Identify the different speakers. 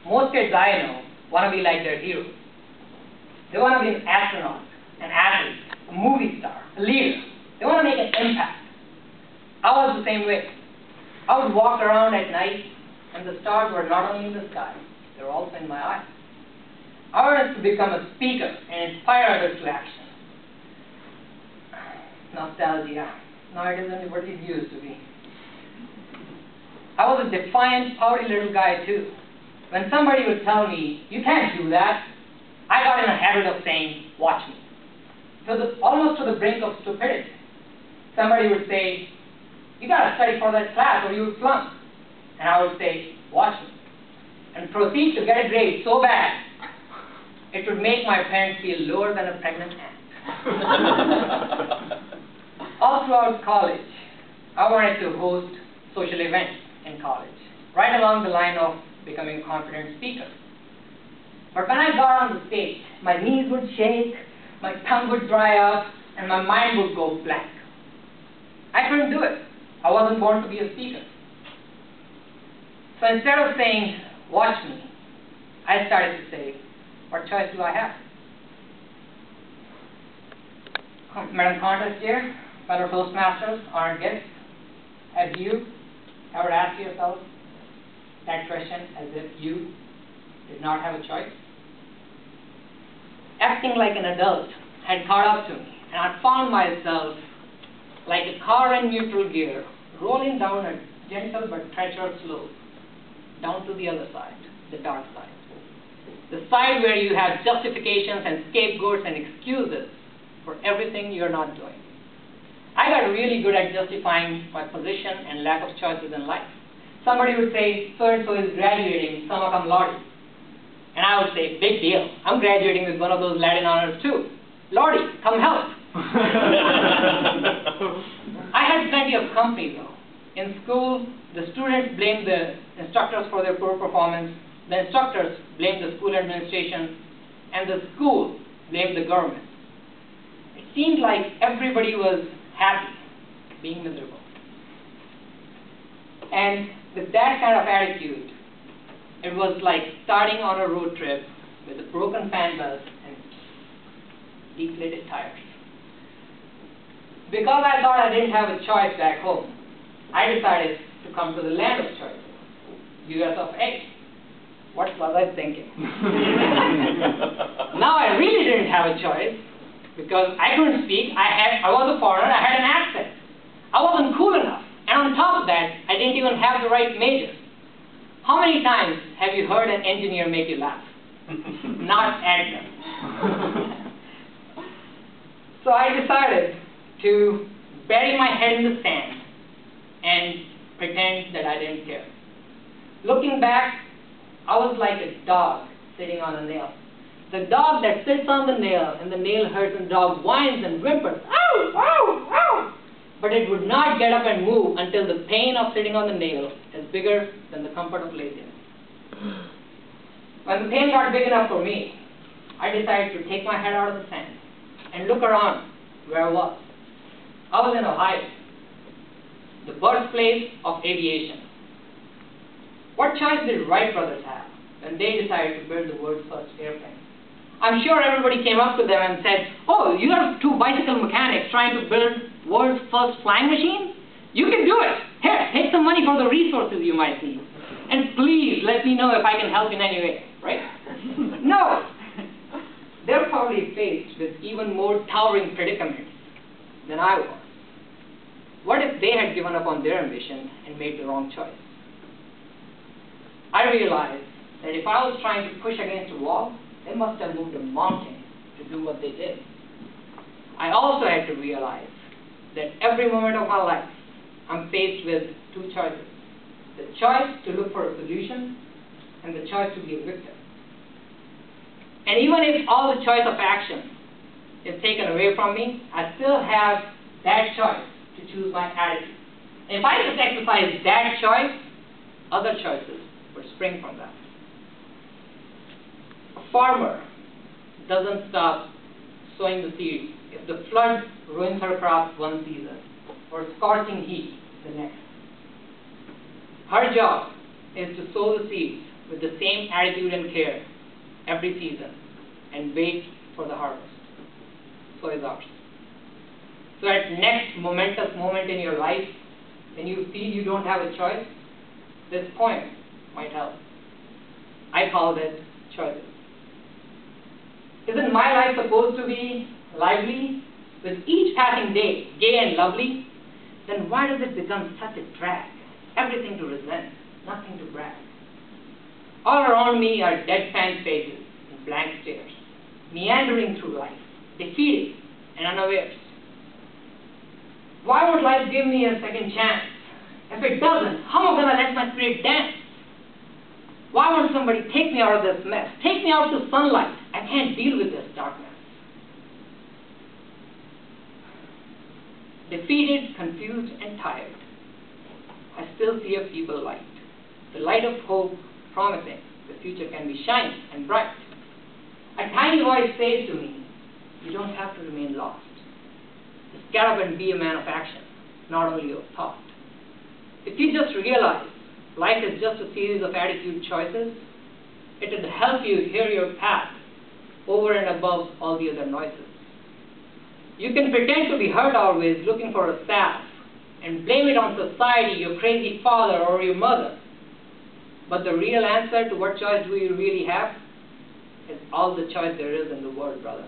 Speaker 1: Most kids I know want to be like their hero. They want to be an astronaut, an athlete, a movie star, a leader. They want to make an impact. I was the same way. I would walk around at night, and the stars were not only in the sky, they were also in my eyes. I wanted to become a speaker and inspire others to action. Nostalgia. Now it isn't what it used to be. I was a defiant, pouty little guy too. When somebody would tell me, "You can't do that," I got in a habit of saying, "Watch me." Almost to the brink of stupidity. Somebody would say, "You got to study for that class or you would flunk." And I would say, "Watch me." And proceed to get a grade so bad, it would make my parents feel lower than a pregnant ant. All throughout college, I wanted to host social events in college, right along the line of becoming a confident speaker. But when I got on the stage, my knees would shake, my tongue would dry up, and my mind would go blank. I couldn't do it. I wasn't born to be a speaker. So instead of saying, "Watch me," I started to say, "What choice do I have?" Madam Contest Chair, fellow Toastmasters, honored guests, have you ever asked yourself that question as if you did not have a choice? Acting like an adult had caught up to me, and I found myself like a car in neutral gear, rolling down a gentle but treacherous slope, down to the other side, the dark side. The side where you have justifications and scapegoats and excuses for everything you're not doing. I got really good at justifying my position and lack of choices in life. Somebody would say, "So-and-so is graduating, summa cum laude." And I would say, "Big deal. I'm graduating with one of those Latin honors too. Lordy, come help." I had plenty of company though. In school, the students blamed the instructors for their poor performance, the instructors blamed the school administration, and the school blamed the government. It seemed like everybody was happy being miserable. And with that kind of attitude, it was like starting on a road trip with a broken fan belt and deflated tires. Because I thought I didn't have a choice back home, I decided to come to the land of choices, US of A. What was I thinking? Now I really didn't have a choice because I couldn't speak. I was a foreigner. I had an accent. I wasn't cool enough. And on top of that, I didn't even have the right major. How many times have you heard an engineer make you laugh? Not at them. So I decided to bury my head in the sand and pretend that I didn't care. Looking back, I was like a dog sitting on a nail. The dog that sits on the nail and the nail hurts and the dog whines and whimpers, "Ow, ow, ow!" But it would not get up and move until the pain of sitting on the nail is bigger than the comfort of laziness. When the pain got big enough for me, I decided to take my head out of the sand and look around where I was. I was in Ohio, the birthplace of aviation. What choice did Wright brothers have when they decided to build the world's first airplane? I'm sure everybody came up to them and said, "Oh, you are two bicycle mechanics trying to build world's first flying machine? You can do it. Here, take some money for the resources you might need. And please let me know if I can help in any way," right? No. They're probably faced with even more towering predicaments than I was. What if they had given up on their ambition and made the wrong choice? I realized that if I was trying to push against a wall, they must have moved a mountain to do what they did. I also had to realize that every moment of my life, I'm faced with two choices. The choice to look for a solution and the choice to be a victim. And even if all the choice of action is taken away from me, I still have that choice to choose my attitude. And if I just exercise that choice, other choices would spring from that. A farmer doesn't stop sowing the seeds if the flood ruins her crops one season or scorching heat the next. Her job is to sow the seeds with the same attitude and care every season and wait for the harvest. So is ours. So at next momentous moment in your life, when you feel you don't have a choice, this poem might help. I called it Choices. Isn't my life supposed to be lively, with each passing day gay and lovely? Then why does it become such a drag? Everything to resent, nothing to brag. All around me are deadpan faces and blank stares, meandering through life, defeated and unawares. Why won't life give me a second chance? If it doesn't, how am I going to let my spirit dance? Why won't somebody take me out of this mess? Take me out to sunlight. I can't deal with this darkness. Defeated, confused, and tired, I still see a feeble light. The light of hope, promising the future can be shiny and bright. A tiny voice says to me, you don't have to remain lost. Just get up and be a man of action, not only of thought. If you just realize life is just a series of attitude choices, it will help you hear your path over and above all the other noises. You can pretend to be hurt always, looking for a salve, and blame it on society, your crazy father, or your mother. But the real answer to what choice do you really have is all the choice there is in the world, brother.